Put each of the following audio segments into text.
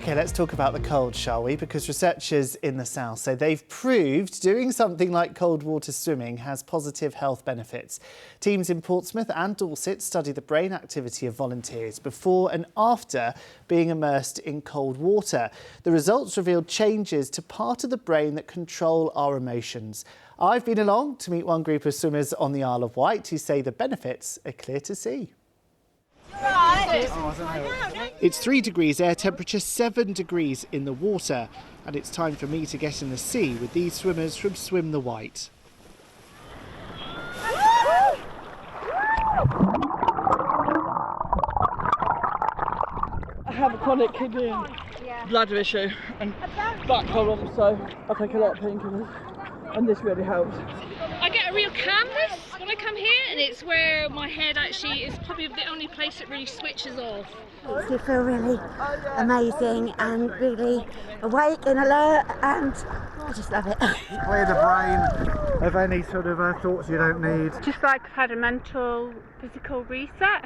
OK, let's talk about the cold, shall we? Because researchers in the south say they've proved doing something like cold water swimming has positive health benefits. Teams in Portsmouth and Dorset study the brain activity of volunteers before and after being immersed in cold water. The results revealed changes to part of the brain that control our emotions. I've been along to meet one group of swimmers on the Isle of Wight who say the benefits are clear to see. It's 3 degrees air temperature, 7 degrees in the water, and it's time for me to get in the sea with these swimmers from Swim the Wight. I have a chronic kidney and bladder issue and back problem, so I take a lot of painkillers, and this really helps. I get a real calmness when I come here, and it's where my head actually is probably the only place that really switches off. You feel really amazing and really awake and alert, and I just love it. Clear the brain of any sort of thoughts you don't need. Just like I've had a mental, physical reset.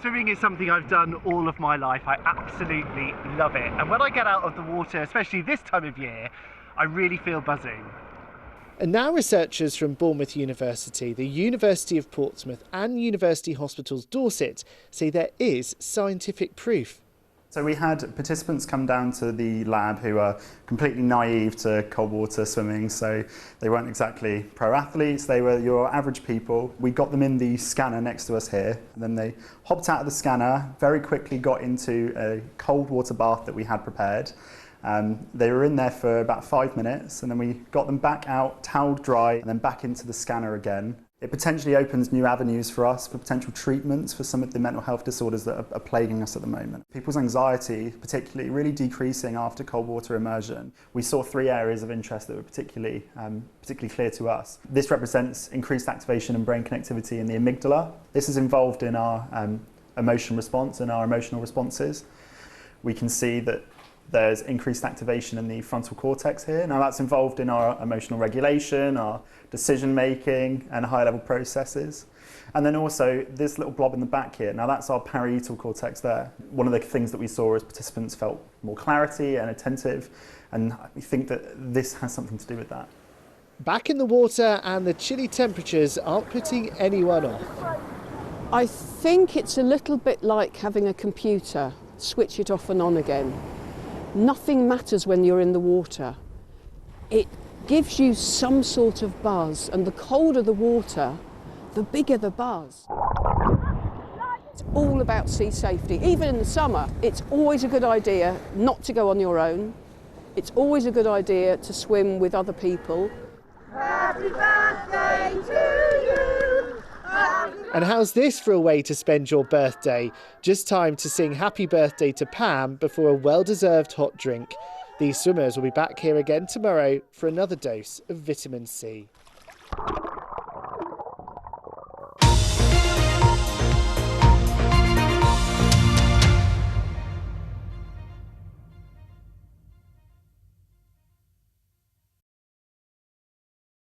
Swimming is something I've done all of my life. I absolutely love it. And when I get out of the water, especially this time of year, I really feel buzzing. And now researchers from Bournemouth University, the University of Portsmouth and University Hospitals Dorset say there is scientific proof. So we had participants come down to the lab who are completely naive to cold water swimming, so they weren't exactly pro athletes, they were your average people. We got them in the scanner next to us here, and then they hopped out of the scanner, very quickly got into a cold water bath that we had prepared. They were in there for about 5 minutes, and then we got them back out, toweled dry, and then back into the scanner again. It potentially opens new avenues for us for potential treatments for some of the mental health disorders that are plaguing us at the moment. People's anxiety, particularly, really decreasing after cold water immersion. We saw 3 areas of interest that were particularly clear to us. This represents increased activation and brain connectivity in the amygdala. This is involved in our emotion response and our emotional responses. We can see that there's increased activation in the frontal cortex here. Now that's involved in our emotional regulation, our decision making and higher level processes. And then also this little blob in the back here, now that's our parietal cortex there. One of the things that we saw is participants felt more clarity and attentive, and we think that this has something to do with that. Back in the water, and the chilly temperatures aren't putting anyone off. I think it's a little bit like having a computer, switch it off and on again. Nothing matters when you're in the water. It gives you some sort of buzz, and the colder the water, the bigger the buzz. It's all about sea safety. Even in the summer, it's always a good idea not to go on your own. It's always a good idea to swim with other people. Happy birthday to you! And how's this for a way to spend your birthday? Just time to sing happy birthday to Pam before a well-deserved hot drink. These swimmers will be back here again tomorrow for another dose of vitamin C.